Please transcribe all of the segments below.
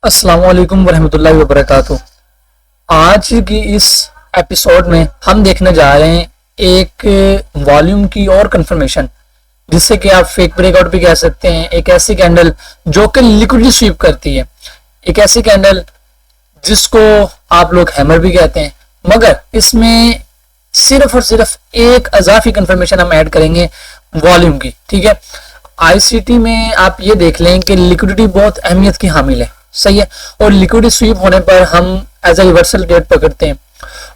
अस्सलाम वालेकुम वरहमतुल्लाहि वबरकातुह। आज की इस एपिसोड में हम देखने जा रहे हैं एक वॉल्यूम की और कंफर्मेशन, जिससे कि आप फेक ब्रेकआउट भी कह सकते हैं। एक ऐसी कैंडल जो कि लिक्विडली स्वीप करती है, एक ऐसी कैंडल जिसको आप लोग हैमर भी कहते हैं, मगर इसमें सिर्फ और सिर्फ एक अजाफी कंफर्मेशन हम ऐड करेंगे वॉल्यूम की। ठीक है, आईसीटी में आप ये देख लें कि लिक्विडिटी बहुत अहमियत की हामिल है, सही है, और लिक्विडिटी स्वीप होने पर हम एज ए रिवर्सल ट्रेड पकड़ते हैं।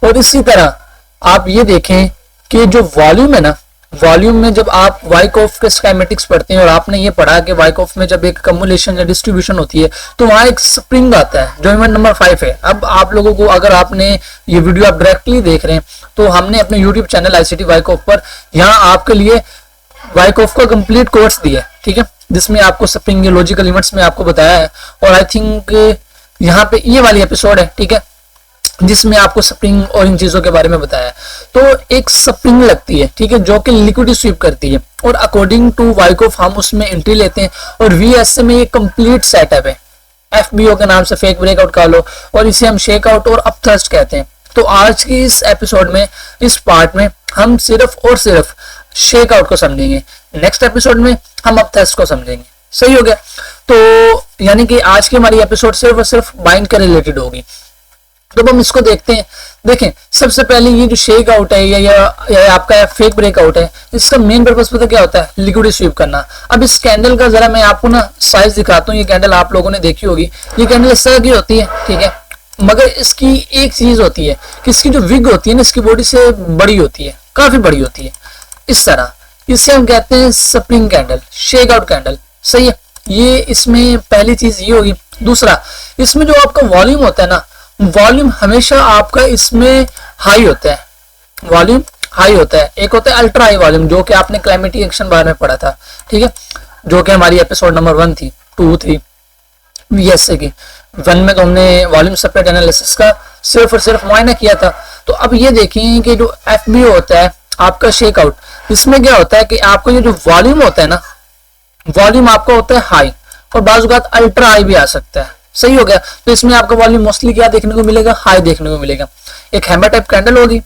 और इसी तरह आप ये देखें कि जो वॉल्यूम है ना, वॉल्यूम में जब आप वाइकॉफ के स्कीमेटिक्स पढ़ते हैं और आपने ये पढ़ा कि वाइकॉफ में जब एक कम्युलेशन या डिस्ट्रीब्यूशन होती है तो वहां एक स्प्रिंग आता है जो इवेंट नंबर 5 है। अब आप लोगों को, अगर आपने ये वीडियो आप डायरेक्टली देख रहे हैं तो हमने अपने यूट्यूब चैनल आईसीटी वाइकॉफ पर यहाँ आपके लिए वाइकॉफ का कंप्लीट कोर्स दिया है, ठीक है, जिसमें आपको स्प्रिंग लॉजिकल इवेंट्स में आपको बताया है। और आई थिंक यहाँ पे ये वाली एपिसोड है, ठीक है, जिसमें आपको स्प्रिंग और इन चीजों के बारे में बताया है। तो एक स्प्रिंग लगती है, ठीक है, जो कि लिक्विडिटी स्वीप करती है, और अकॉर्डिंग टू वाइकॉफ हम उसमें एंट्री लेते हैं। और वीएसए में ये कंप्लीट सेटअप है, एफबीओ के नाम से फेक ब्रेकआउट का लो, और इसे हम शेक आउट और अपथ्रस्ट कहते हैं। तो आज की इस एपिसोड में, इस पार्ट में हम सिर्फ और सिर्फ शेक आउट को समझेंगे, नेक्स्ट एपिसोड में हम अपथ्रस्ट को समझेंगे। सही हो गया? तो यानी कि आज की हमारी एपिसोड सिर्फ और सिर्फ बाइंड के रिलेटेड होगी। तो हम इसको देखते हैं। देखें, सबसे पहले ये जो शेक आउट है या आपका फेक ब्रेकआउट है, इसका मेन पर्पस पता क्या होता है? लिक्विडिटी स्वीप करना। अब इस कैंडल का जरा मैं आपको ना साइज दिखाता हूँ। ये कैंडल आप लोगों ने देखी होगी, ये कैंडल इस तरह की होती है, ठीक है, मगर इसकी एक चीज होती है कि इसकी जो विग होती है ना, इसकी बॉडी से बड़ी होती है, काफी बड़ी होती है, इस तरह। इसे हम कहते हैं spring candle, shake out candle. सही है, ये इसमें पहली चीज ये होगी। दूसरा, इसमें जो आपका वॉल्यूम होता है ना, वॉल्यूम हमेशा आपका इसमें हाई होता है, वॉल्यूम हाई होता है। एक होता है अल्ट्रा हाई वॉल्यूम, जो कि आपने क्लाइमेटिक एक्शन बारे में पढ़ा था, ठीक है, जो कि हमारी एपिसोड नंबर 1 थी, 2, 3 वीएसए की। 1 में तो हमने वॉल्यूम सेपरेट एनालिसिस का सिर्फ और सिर्फ मुआयना किया था। तो अब ये देखिए कि जो एफबीओ होता है आपका शेक आउट, इसमें क्या होता है कि आपको ये जो वॉल्यूम होता है ना, वॉल्यूम आपका होता है हाई, और बाजुगात अल्ट्रा हाई भी आ सकता है। सही हो गया? तो इसमें आपका वॉल्यूम मोस्टली क्या देखने को मिलेगा? हाई देखने को मिलेगा। एक हैमर टाइप कैंडल होगी,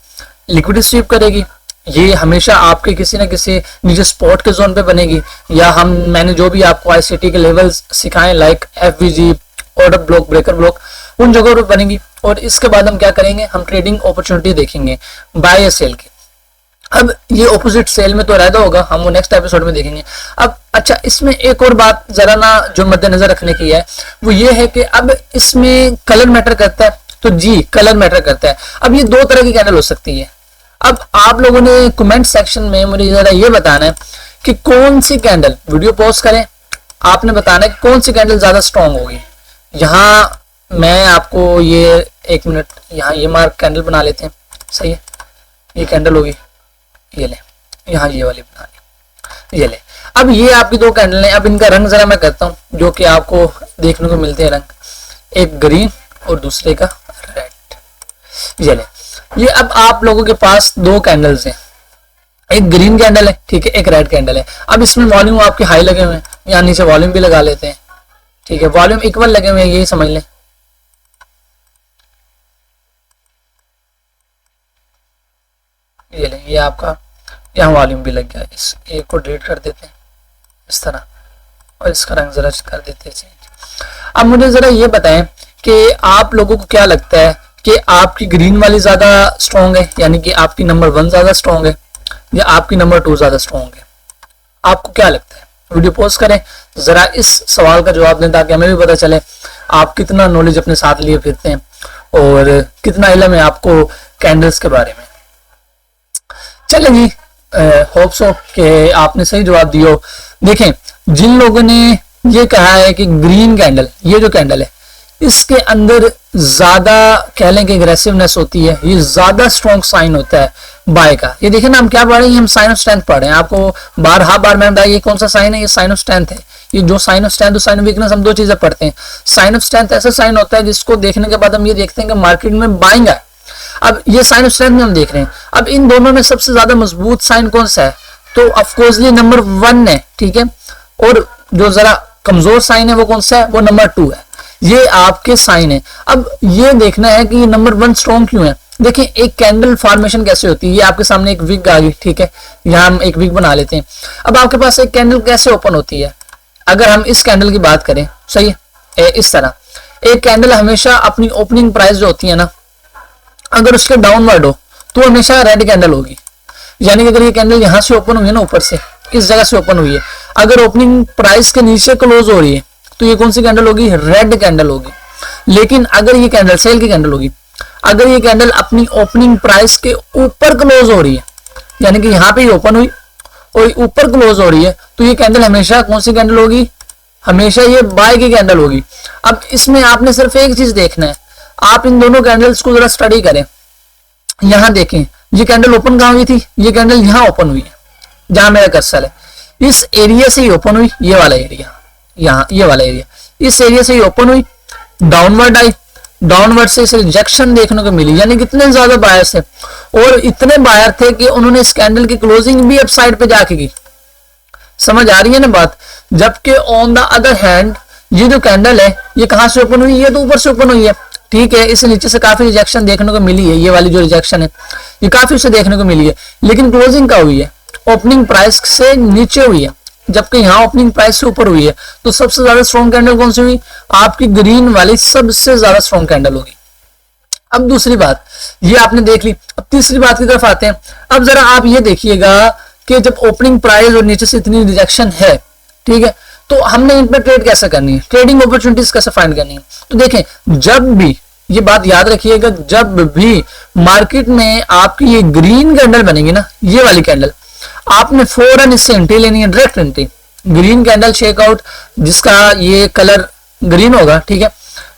लिक्विडिटी स्वीप करेगी। ये हमेशा आपके किसी ना किसी नीचे स्पॉट के जोन पे बनेगी, या मैंने जो भी आपको आईसीटी के लेवल्स सिखाए, like FVG, order block, breaker block, उन जगहों पर बनेगी। और इसके बाद हम क्या करेंगे? हम ट्रेडिंग अपॉर्चुनिटी देखेंगे, बाय या सेल की। अब ये ऑपोजिट सेल में तो रहता होगा, हम वो नेक्स्ट एपिसोड में देखेंगे। अब अच्छा, इसमें एक और बात जरा ना जो मद्देनजर रखने की है, वो ये है कि अब इसमें कलर मैटर करता है। तो जी, कलर मैटर करता है। अब ये 2 तरह की कैंडल हो सकती है। अब आप लोगों ने कमेंट सेक्शन में मुझे जरा ये बताना है कि कौन सी कैंडल, वीडियो पॉज करें, आपने बताना है कि कौन सी कैंडल ज्यादा स्ट्रांग होगी। यहाँ मैं आपको ये 1 मिनट यहाँ ये मार्क कैंडल बना लेते हैं। सही है, ये कैंडल होगी, ये ले, यहाँ ये वाली बना ली, ये ले। अब ये आपकी 2 कैंडल हैं। अब इनका रंग जरा मैं करता हूँ, जो कि आपको देखने को मिलते हैं रंग, एक ग्रीन और दूसरे का रेड। ये ले, ये अब आप लोगों के पास 2 कैंडल्स हैं, एक ग्रीन कैंडल है, ठीक है, एक रेड कैंडल है। अब इसमें वॉल्यूम आपके हाई लगे हुए हैं, यहाँ नीचे वॉल्यूम भी लगा लेते हैं, ठीक है, वॉल्यूम इक्वल लगे हुए हैं, यही समझ लें। ये लें, ये आपका यहाँ वॉल्यूम भी लग गया। इस एक को डिलीट कर देते हैं इस तरह, और इसका रंग जरा कर देते हैं चेंज। अब मुझे जरा ये बताएं कि आप लोगों को क्या लगता है कि आपकी ग्रीन वाली ज्यादा स्ट्रॉन्ग है, यानी कि आपकी नंबर 1 ज्यादा स्ट्रॉन्ग है, या आपकी नंबर 2 ज्यादा स्ट्रॉन्ग है? आपको क्या लगता है? वीडियो पोस्ट करें, जरा इस सवाल का जवाब दें, ताकि हमें भी पता चले आप कितना नॉलेज अपने साथ लिए फिरते हैं और कितना इल्म है आपको कैंडल्स के बारे में। चले जी, होप सो कि आपने सही जवाब दिया। देखें, जिन लोगों ने ये कहा है कि ग्रीन कैंडल, ये जो कैंडल है, इसके अंदर ज्यादा कह लें कि एग्रेसिवनेस होती है, ये ज्यादा स्ट्रॉन्ग साइन होता है बाय का। ये देखें ना, हम क्या पढ़ रहे हैं? हम साइन ऑफ स्ट्रेंथ पढ़ रहे हैं। आपको बार मैंने बताया ये कौन सा साइन है? ये साइन ऑफ स्ट्रेंथ है। ये जो साइन ऑफ स्ट्रेंथ और साइन ऑफ वीकनेस, हम 2 चीजें पढ़ते हैं। साइन ऑफ स्ट्रेंथ ऐसा साइन होता है जिसको देखने के बाद हम ये देखते हैं कि मार्केट में बाइंग है। अब ये साइन ऑफ स्ट्रेंथ में हम देख रहे हैं। अब इन दोनों में सबसे ज्यादा मजबूत साइन कौन सा है? तो ऑफकोर्सली नंबर 1 है, ठीक है, और जो जरा कमजोर साइन है वो कौन सा है? वो नंबर 2 है। ये आपके साइन है। अब ये देखना है कि ये नंबर 1 स्ट्रॉन्ग क्यों है। देखिए एक कैंडल फॉर्मेशन कैसे होती है, ये आपके सामने एक विग आ गई, ठीक है, यहाँ हम एक विग बना लेते हैं। अब आपके पास एक कैंडल कैसे ओपन होती है, अगर हम इस कैंडल की बात करें, सही है, इस तरह एक कैंडल हमेशा अपनी ओपनिंग प्राइस जो होती है ना, अगर उसके डाउनवर्ड हो तो हमेशा रेड कैंडल होगी। यानी कि अगर ये कैंडल यहाँ से ओपन हुई है ना, ऊपर से इस जगह से ओपन हुई है, अगर ओपनिंग प्राइस के नीचे क्लोज हो रही है तो ये कौन सी कैंडल होगी, रेड कैंडल होगी। लेकिन अगर ये कैंडल सेल की कैंडल होगी, अगर ये कैंडल अपनी ओपनिंग प्राइस के ऊपर क्लोज हो रही है, यानी कि यहाँ पे ओपन हुई और ऊपर क्लोज हो रही है, तो ये कैंडल हमेशा कौन सी कैंडल होगी, हमेशा ये बाय की कैंडल होगी। अब इसमें आपने सिर्फ एक चीज देखना है, आप इन दोनों कैंडल्स को जरा स्टडी करें। यहां देखें ये कैंडल ओपन कहां हुई थी, ये कैंडल यहां ओपन हुई है जहां मेरा कर्सर है, इस एरिया से ही ओपन हुई, ये वाला एरिया, यहाँ ये वाला एरिया, इस एरिया से ही ओपन हुई, डाउनवर्ड आई, डाउनवर्ड से इसे रिजेक्शन देखने को मिली। यानी कितने ज्यादा बायर थे, और इतने बायर थे कि उन्होंने इस कैंडल की क्लोजिंग भी अपसाइड पे जाके की। समझ आ रही है ना बात। जबकि ऑन द अदर हैंड ये जो कैंडल है ये कहां से ओपन हुई, ये तो ऊपर से ओपन हुई है, ठीक है, इसे नीचे से काफी रिजेक्शन देखने को मिली है, ये वाली जो रिजेक्शन है ये काफी उसे देखने को मिली है, लेकिन क्लोजिंग का हुई है, ओपनिंग प्राइस से नीचे हुई है, जबकि यहाँ ओपनिंग प्राइस से ऊपर हुई है। तो सबसे ज्यादा स्ट्रॉन्ग कैंडल कौन सी हुई, आपकी ग्रीन वाली सबसे ज्यादा स्ट्रॉन्ग कैंडल होगी। अब दूसरी बात ये आपने देख ली, अब तीसरी बात की तरफ आते हैं। अब जरा आप ये देखिएगा कि जब ओपनिंग प्राइस और नीचे से इतनी रिजेक्शन है, ठीक है, तो हमने इन पर ट्रेड कैसे करनी है, ट्रेडिंग अपॉर्चुनिटीज कैसे फाइंड करनी है। तो देखें, जब भी ये बात याद रखिएगा, जब भी मार्केट में आपकी ये ग्रीन कैंडल बनेगी ना, ये वाली कैंडल, आपने फौरन इससे एंट्री लेनी है, direct entry. Green candle checkout जिसका ये कलर ग्रीन होगा, ठीक है,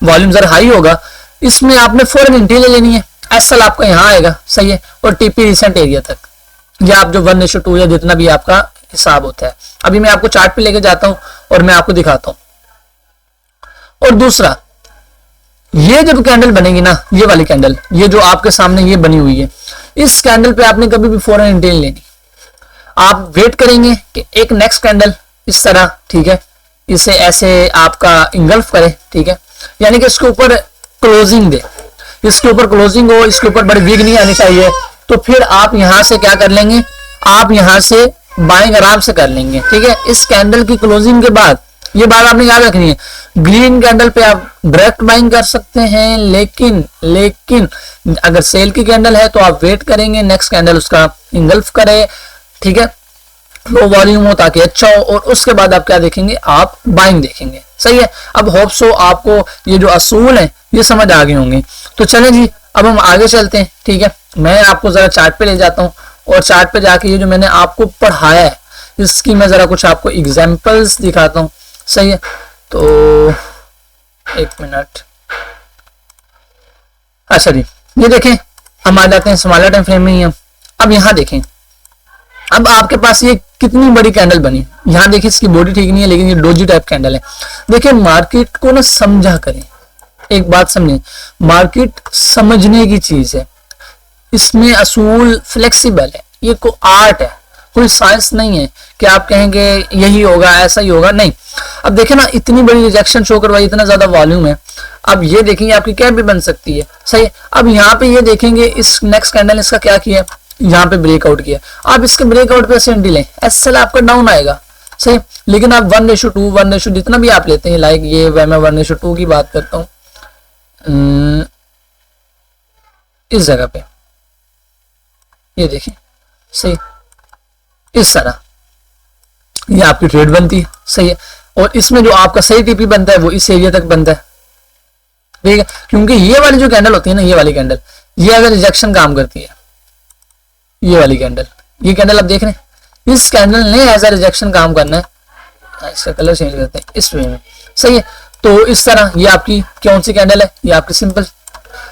वॉल्यूम जरा हाई होगा, इसमें आपने फौरन एंट्री ले लेनी है। एसएल आपका यहाँ आएगा, सही है, और टीपी रिसेंट एरिया तक, या आप जो 1:2 या जितना भी आपका हिसाब होता है। अभी मैं आपको चार्ट पे लेके जाता हूं और मैं आपको दिखाता हूं। और दूसरा, ये जब कैंडल बनेगी ना, ये वाली कैंडल, ये जो आपके सामने ये बनी हुई है, इस कैंडल पे आपने कभी भी फौरन एंट्री नहीं लेनी। आप वेट करेंगे कि एक नेक्स्ट कैंडल इस तरह, ठीक है, इसे ऐसे आपका इंगल्फ करे, ठीक है, यानी कि इसके ऊपर क्लोजिंग दे, इसके ऊपर क्लोजिंग हो, इसके ऊपर बड़ी वीक नहीं आनी चाहिए, तो फिर आप यहां से क्या कर लेंगे, आप यहां से बाइंग आराम से कर लेंगे, ठीक है। इस कैंडल की क्लोजिंग के बाद ये बात आपने याद रखनी है, ग्रीन कैंडल पे आप डायरेक्ट बाइंग कर सकते हैं, लेकिन अगर सेल की कैंडल है तो आप वेट करेंगे नेक्स्ट कैंडल उसका इंगल्फ करे, ठीक है, लो वॉल्यूम हो ताकि अच्छा हो, और उसके बाद आप क्या देखेंगे, आप बाइंग देखेंगे, सही है। अब होप सो आपको ये जो असूल है ये समझ आ गए होंगे। तो चलें जी, अब हम आगे चलते हैं, ठीक है। मैं आपको जरा चार्ट पे ले जाता हूँ, और चार्ट पे जाके ये जो मैंने आपको पढ़ाया है इसकी मैं जरा कुछ आपको एग्जांपल्स दिखाता हूँ, सही है। तो एक मिनट, अच्छा जी, ये देखें, हम आ जाते हैं स्मॉलर टाइम फ्रेम में ही हम। अब यहाँ देखें, अब आपके पास ये कितनी बड़ी कैंडल बनी, यहाँ देखिए इसकी बॉडी ठीक नहीं है, लेकिन ये डोजी टाइप कैंडल है। देखिए मार्केट को ना समझा करें, एक बात समझें, मार्केट समझने की चीज है, इसमें असूल फ्लेक्सिबल है, ये कोई आर्ट है, कोई साइंस नहीं है कि आप कहेंगे यही होगा ऐसा ही होगा, नहीं। अब देखें ना, इतनी बड़ी रिजेक्शन शो करवाई, इतना ज्यादा वॉल्यूम है। अब ये देखेंगे आपकी कैप भी बन सकती है, सही। अब यहाँ पे ये देखेंगे इस नेक्स्ट कैंडल इसका क्या किया, यहाँ पे ब्रेकआउट किया, आप इसके ब्रेकआउट पे एंट्री लें, एसएल आपका डाउन आएगा, सही। लेकिन आप 1:2 1:, जितना भी आप लेते हैं, लाइक ये मैं 1:2 की बात करता हूँ, इस जगह पे ये देखिए, सही, इस तरह ये आपकी ट्रेड बनती है, सही है। और इसमें जो आपका सही टीपी बनता है वो इस एरिया तक बनता है, ठीक है, क्योंकि ये वाली जो कैंडल होती है ना, ये वाली कैंडल, ये अगर रिजेक्शन काम करती है, ये वाली कैंडल, ये कैंडल आप देख रहे हैं, इस कैंडल ने एज अ रिजेक्शन काम करना है। इसका कलर चेंज करते हैं इस वे में, सही है। तो इस तरह ये आपकी कौन सी कैंडल है, ये आपकी सिंपल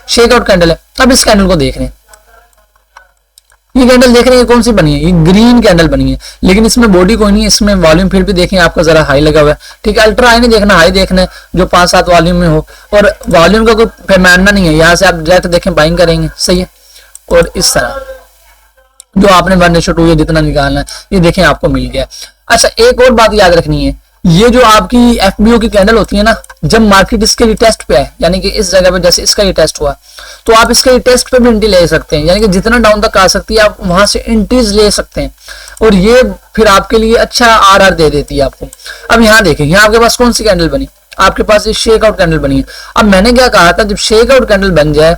शेकआउट कैंडल है। अब इस कैंडल को देख रहे हैं, ये कैंडल देख रहे हैं कौन सी बनी है, ये ग्रीन कैंडल बनी है, लेकिन इसमें बॉडी कोई नहीं है, इसमें वॉल्यूम फिर भी देखें आपका जरा हाई लगा हुआ है, ठीक है। अल्ट्रा हाई नहीं देखना, हाई देखना है जो 5-7 वॉल्यूम में हो, और वॉल्यूम का कोई पैमाना नहीं है, यहाँ से आप डायरेक्ट देखें बाइंग करेंगे, सही है। और इस तरह जो आपने 1:2 या जितना निकालना है, ये देखें आपको मिल गया। अच्छा, एक और बात याद रखनी है, ये जो आपकी एफबीओ की कैंडल होती है ना, जब मार्केट इसके रिटेस्ट पे है, यानी कि इस जगह पे जैसे इसका रिटेस्ट हुआ, तो आप इसके रिटेस्ट पे भी एंट्री ले सकते हैं, यानी कि जितना डाउन तक आ सकती है आप वहां से एंट्रीज ले सकते हैं, और ये फिर आपके लिए अच्छा आरआर दे देती है आपको। अब यहाँ देखें, यहाँ आपके पास कौन सी कैंडल बनी, आपके पास ये शेक आउट कैंडल बनी है। अब मैंने क्या कहा था, जब शेक आउट कैंडल बन जाए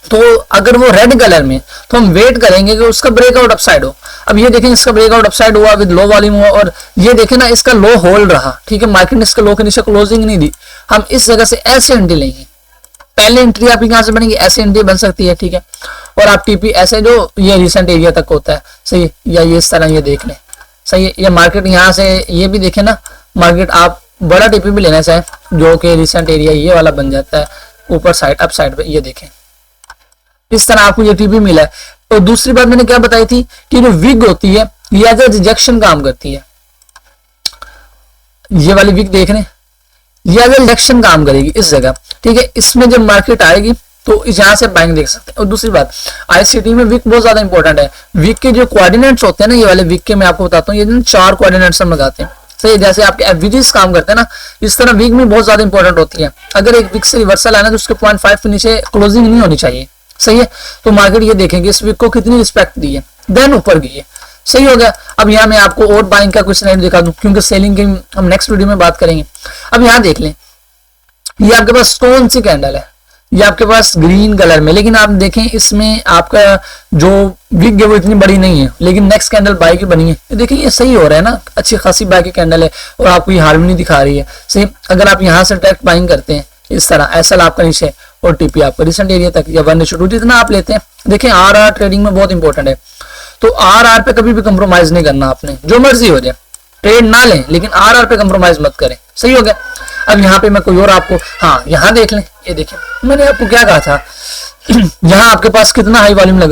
तो अगर वो रेड कलर में, तो हम वेट करेंगे कि उसका ब्रेकआउट अपसाइड हो। अब ये देखें, इसका ब्रेकआउट अपसाइड हुआ विद लो वॉल्यूम हुआ, और ये देखें ना, इसका लो होल्ड रहा, ठीक है, मार्केट ने इसका लो के नीचे क्लोजिंग नहीं दी। हम इस जगह से ऐसे एंट्री लेंगे, पहले एंट्री आपकी कहां से बनेगी, ऐसे एंट्री बन सकती है, ठीक है, और आप टीपी ऐसे जो ये रिसेंट एरिया तक होता है, सही है, या ये इस तरह ये देख लें, सही है, ये मार्केट यहाँ से ये भी देखें ना, मार्केट आप बड़ा टीपी भी लेना चाहे जो कि रिसेंट एरिया ये वाला बन जाता है ऊपर साइड अप साइड पे, ये देखें इस तरह आपको ये टीपी मिला है। तो दूसरी बात मैंने क्या बताई थी कि जो विग होती है ये एज ए रिजेक्शन काम करती है, ये वाली विग देख रहे हैं, ये एज ए रिजेक्शन काम करेगी इस जगह, ठीक है, इसमें जब मार्केट आएगी तो यहाँ से बाइंग देख सकते हैं। और दूसरी बात, आईसीटी में विक बहुत ज्यादा इंपॉर्टेंट है। विक के जो कोऑर्डिनेट्स होते हैं ना, ये वाले विक के मैं आपको बताता हूँ, ये 4 कोऑर्डिनेट्स हम लगाते हैं, सही, जैसे आपके एफवीजीज काम करते हैं ना, इस तरह विक में बहुत ज्यादा इंपॉर्टेंट होती है। अगर एक विक से रिवर्सल आना तो उसके 0.5 के नीचे क्लोजिंग नहीं होनी चाहिए, सही है। तो मार्केट ये देखेंगे इस विक को कितनी रिस्पेक्ट दी है, देन ऊपर गई है, सही हो गया। अब यहाँ मैं आपको और बाइंग का कुछ नहीं दिखा दूं क्योंकि सेलिंग की हम नेक्स्ट वीडियो में बात करेंगे। अब यहाँ देख लें, ये आपके पास कौन सी कैंडल है, ये आपके पास ग्रीन कलर में, लेकिन आप देखें इसमें आपका जो विग है वो इतनी बड़ी नहीं है, लेकिन नेक्स्ट कैंडल बाय की बनी है। देखिए ये सही हो रहा है ना, अच्छी खासी बाय की कैंडल है और आपको ये हार्मनी दिखा रही है, सही। अगर आप यहाँ से डायरेक्ट बाइंग करते हैं इस तरह, एसएल आपका नीचे और टीपी आपका रिसेंट एरिया तक या 1:2 जितना आप लेते हैं, देखें आरआर ट्रेडिंग में बहुत इंपॉर्टेंट है। तो आरआर पे कभी भी कंप्रोमाइज नहीं करना आपने, जो मर्जी हो जाए ट्रेड ना लें लेकिन आरआर पे कंप्रोमाइज मत करें, सही हो गया। अब यहाँ पे मैं कोई और आपको, हाँ यहाँ देख लें, ये देखें मैंने आपको क्या कहा था यहाँ आपके पास कितना हाई वॉल्यूम लग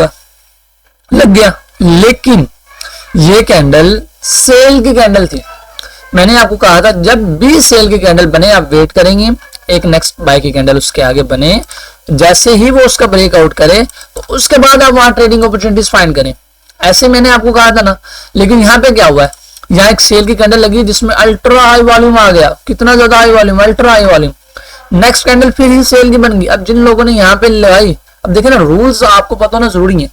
गया, लेकिन ये कैंडल सेल की कैंडल थी। मैंने आपको कहा था जब भी सेल की कैंडल बने आप वेट करेंगे, एक नेक्स्ट बाय की कैंडल उसके आगे बने, जैसे ही वो उसका ब्रेकआउट करे तो उसके बाद आप वहां ट्रेडिंग अपॉर्चुनिटीज फाइंड करें, ऐसे मैंने आपको कहा था ना। लेकिन यहाँ पे क्या हुआ है, यहाँ एक सेल की कैंडल लगी जिसमें अल्ट्रा हाई वॉल्यूम आ गया, कितना ज्यादा high volume, ultra high volume, next candle फिर ही सेल की बन गई। अब जिन लोगों ने यहाँ पे लगाई, अब देखे ना रूल्स आपको पता होना जरूरी है,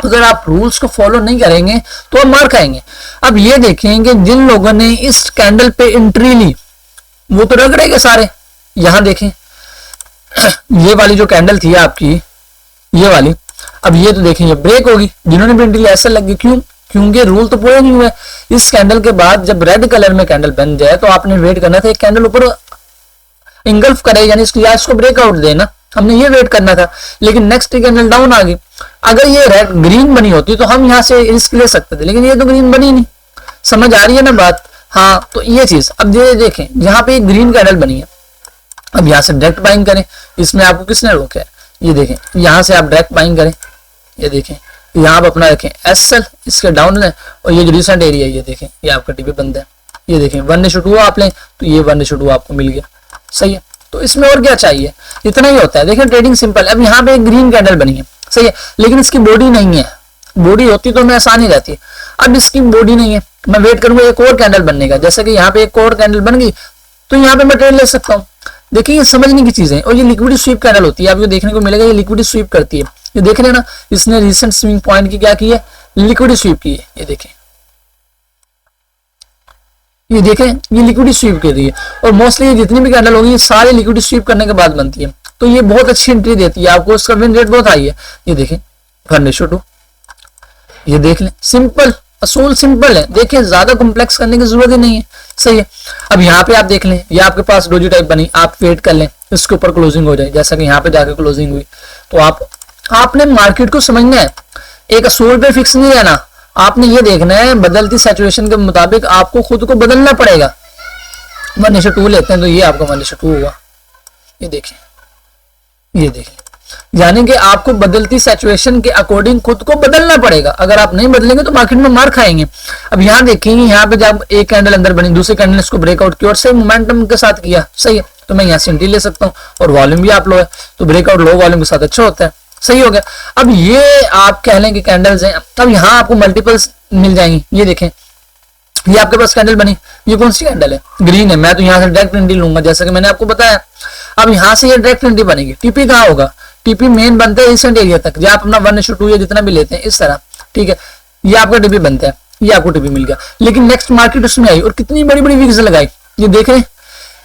अगर आप रूल्स को फॉलो नहीं करेंगे तो आप मार खाएंगे। अब ये देखेंगे जिन लोगों ने इस कैंडल पे एंट्री ली वो तो रगड़ेंगे सारे। यहाँ देखें ये वाली जो कैंडल थी आपकी, ये वाली, अब ये तो देखें ये ब्रेक होगी, जिन्होंने भी एंट्री ऐसा लग गई, क्यों, क्योंकि रूल तो पूरे नहीं हुए। इस कैंडल के बाद जब रेड कलर में कैंडल बन जाए तो आपने वेट करना था एक कैंडल ऊपर इंगल्फ करे, यानी इसको ब्रेकआउट देना, हमने ये वेट करना था। लेकिन नेक्स्ट कैंडल डाउन आ गई, अगर ये रेड ग्रीन बनी होती तो हम यहाँ से रिस्क ले सकते थे, लेकिन ये तो ग्रीन बनी नहीं, समझ आ रही है ना बात। हाँ तो ये चीज, अब ये देखें यहाँ पे एक ग्रीन कैंडल बनी है, अब यहाँ से डायरेक्ट बाइंग करें, इसमें आपको किसने रोका है, ये देखें यहाँ से आप डायरेक्ट बाइंग करें, ये देखें यहाँ आप अपना रखें एसएल, इसके डाउन लें, और ये जो रिसेंट एरिया ये देखें ये आपका टीपी बंद है, ये देखें 1:2 आप लें तो ये 1:2 आपको मिल गया, सही है। तो इसमें और क्या चाहिए, इतना ही होता है। देखिए ट्रेडिंग सिंपल। अब यहाँ पे एक ग्रीन कैंडल बनी है, सही है, लेकिन इसकी बॉडी नहीं है, बॉडी होती तो मैं आसानी रहती है। अब इसकी बॉडी नहीं है, मैं वेट करूंगा एक और कैंडल बनने का, जैसे कि यहाँ पे एक और कैंडल बन गई तो यहाँ पे मैं ट्रेड ले सकता हूँ। देखिए ये समझने की चीज है। और ये लिक्विड स्वीप कैंडल होती है, आपको देखने को मिलेगा ये लिक्विड स्वीप करती है। ये देख रहे हैं ना, इसने रिसेंट स्विंग पॉइंट की क्या की है, लिक्विड स्वीप की है। ये देखें, ये देखें ये लिक्विड स्वीप कर रही है, और मोस्टली जितनी भी कैंडल होगी ये सारी लिक्विड स्वीप करने के बाद बनती है। तो ये बहुत अच्छी एंट्री देती है आपको, इसका विन रेट बहुत हाई है। ये देखें 1:2, ये देख लें, सिंपल असूल सिंपल है। देखिए ज्यादा कॉम्प्लेक्स करने की जरूरत ही नहीं है, सही है। अब यहाँ पे आप देख लें, ये आपके पास डोजी टाइप बनी, आप वेट कर लें इसके ऊपर क्लोजिंग हो जाए, जैसा कि यहाँ पे जाकर क्लोजिंग हुई। तो आपने मार्केट को समझना है, एक असूल पे फिक्स नहीं रहना, आपने ये देखना है बदलती सिचुएशन के मुताबिक आपको खुद को बदलना पड़ेगा। 1:2 लेते हैं तो ये आपका 1:2 हुआ, ये देखें, ये देखें, यानी कि आपको बदलती सिचुएशन के अकॉर्डिंग खुद को बदलना पड़ेगा। अगर आप नहीं बदलेंगे तो मार्केट में मार खाएंगे। अब यहाँ देखेंगे, यहाँ पे जब एक कैंडल अंदर बनी, दूसरी कैंडल इसको ब्रेकआउट किया और सेम मोमेंटम के साथ किया, सही है, तो मैं यहाँ से एंट्री ले सकता हूँ। और वॉल्यूम भी आप लो है तो ब्रेकआउट लो वॉल्यूम के साथ अच्छा होता है, सही हो गया। अब ये आप कह लें कि कैंडल्स हैं। अब यहाँ आपको मल्टीपल्स मिल जाएंगी, ये देखें ये आपके पास कैंडल बनी, ये कौन सी कैंडल है, ग्रीन है, मैं तो यहाँ से डायरेक्ट एंट्री लूंगा जैसा कि मैंने आपको बताया। अब यहाँ से ये डायरेक्ट एंट्री बनेगी, टीपी कहाँ होगा, टीपी मेन बनता है रिसेंट एरिया तक, जो आप अपना 1:2 या जितना भी लेते हैं इस तरह, ठीक है, ये आपका टीपी बनता है, ये आपको टीपी मिल गया। लेकिन नेक्स्ट मार्केट उसमें आई और कितनी बड़ी बड़ी विक्स लगाई, ये देख रहे हैं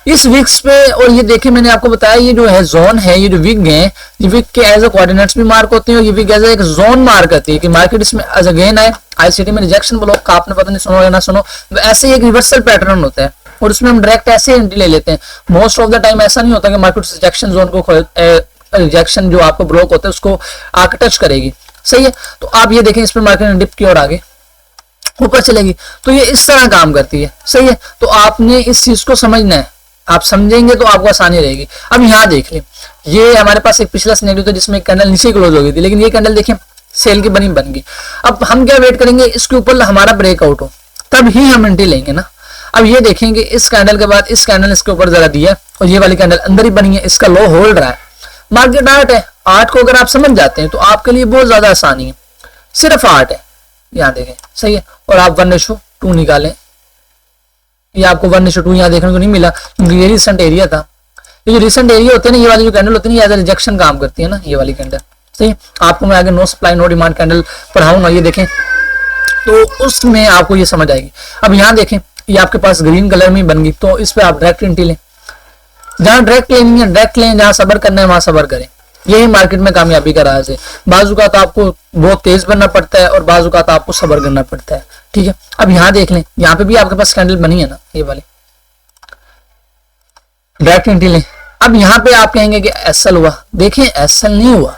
इस विक्स पे, और ये देखे मैंने आपको बताया ये जो है जोन है, ये जो विग है, ये विग के एज ए कोऑर्डिनेट्स भी मार्क होते हैं और ये विग एज एक जोन मार्क करती है कि मार्केट इसमें एज अगेन आए। आईसीटी में रिजेक्शन ब्लॉक का आपने पता नहीं सुनो या ना सुनो, ऐसे ही एक रिवर्सल पैटर्न होता है और उसमें हम डायरेक्ट ऐसे एंट्री ले लेते हैं। मोस्ट ऑफ द टाइम ऐसा नहीं होता कि मार्केट रिजेक्शन जोन को रिजेक्शन जो आपको ब्लॉक होता है उसको आके टच करेगी, सही है। तो आप ये देखें इस पर मार्केट डिप की ओर आगे ऊपर चलेगी, तो ये इस तरह काम करती है, सही है। तो आपने इस चीज को समझना है, आप समझेंगे तो आपको आसानी रहेगी। अब यहाँ देख लें, ये हमारे पास एक पिछला सिनेरियो था जिसमें कैंडल नीचे क्लोज हो गई थी, लेकिन ये कैंडल देखिए सेल की बन गई। अब हम क्या वेट करेंगे, इसके ऊपर हमारा ब्रेकआउट हो तब ही हम एंट्री लेंगे ना। अब ये देखेंगे इस कैंडल के बाद इस कैंडल इसके ऊपर जरा दिया और ये वाली कैंडल अंदर ही बनी है, इसका लो होल्ड रहा है। मार्केट आर्ट है, आर्ट को अगर आप समझ जाते हैं तो आपके लिए बहुत ज्यादा आसानी है, सिर्फ आर्ट है। यहाँ देखें, सही है, और आप 1:2 निकालें, ये आपको 1:2 यहाँ देखने को नहीं मिला क्योंकि ये रिसेंट एरिया था। ये जो रिसेंट एरिया होते हैं ना, ये वाली जो कैंडल होती है, ये रिजेक्शन काम करती है ना, ये वाली कैंडल, सही। आपको मैं आगे no supply no demand candle पढ़ाऊंगा, ये देखें तो उसमें आपको ये समझ आएगी। अब यहाँ देखें, ये आपके पास ग्रीन कलर में बन गई, तो इस पे आप डायरेक्ट एंट्री लें, जहां डायरेक्ट लेनी है डायरेक्ट लें, जहां सबर करना है वहां सबर करें। यही मार्केट में कामयाबी का राज है। बाजू का तो आपको बहुत तेज बनना पड़ता है और बाजू का तो आपको सबर करना पड़ता है, ठीक है। अब यहाँ देख लें, यहाँ पे भी आपके पास कैंडल बनी है ना, ये वाली, डायरेक्ट एंट्री लें। अब यहाँ पे आप कहेंगे कि एसएल हुआ, देखें एसएल नहीं हुआ,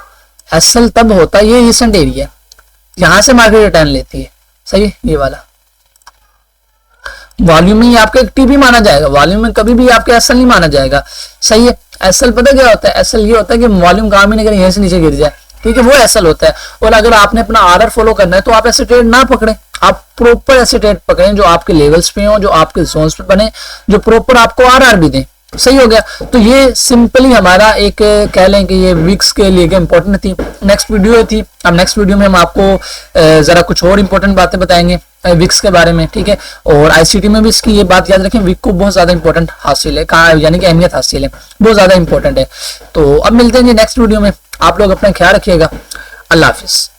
एसएल तब होता है, ये रिसेंट एरिया, यहां से मार्केट रिटर्न लेती है, सही है। ये वाला वॉल्यूम में आपका एक टीपी माना जाएगा, वॉल्यूम में कभी भी आपके एसएल नहीं माना जाएगा, सही है। एसएल पता क्या होता है, एसएल ये होता है कि वॉल्यूम काम ही नहीं करे, यहीं से नीचे गिर जाए, ठीक है, वो एसएल होता है। और अगर आपने अपना आरआर फॉलो करना है तो आप ऐसे ट्रेड ना पकड़े, आप प्रॉपर ऐसे ट्रेड पकड़ें जो आपके लेवल्स पे हो, जो आपके जोन्स पे बने, जो प्रॉपर आपको आरआर भी दें, सही हो गया। तो ये सिंपली हमारा एक कह लें कि ये विक्स के लिए इंपॉर्टेंट थी, नेक्स्ट वीडियो थी। अब नेक्स्ट वीडियो में हम आपको जरा कुछ और इंपॉर्टेंट बातें बताएंगे विक्स के बारे में, ठीक है। और आईसीटी में भी इसकी ये बात याद रखें, विक को बहुत ज्यादा इंपॉर्टेंट हासिल है, कहा यानी कि अहमियत हासिल है, बहुत ज्यादा इंपॉर्टेंट है। तो अब मिलते हैं नेक्स्ट वीडियो में, आप लोग अपना ख्याल रखिएगा, अल्लाह हाफिज।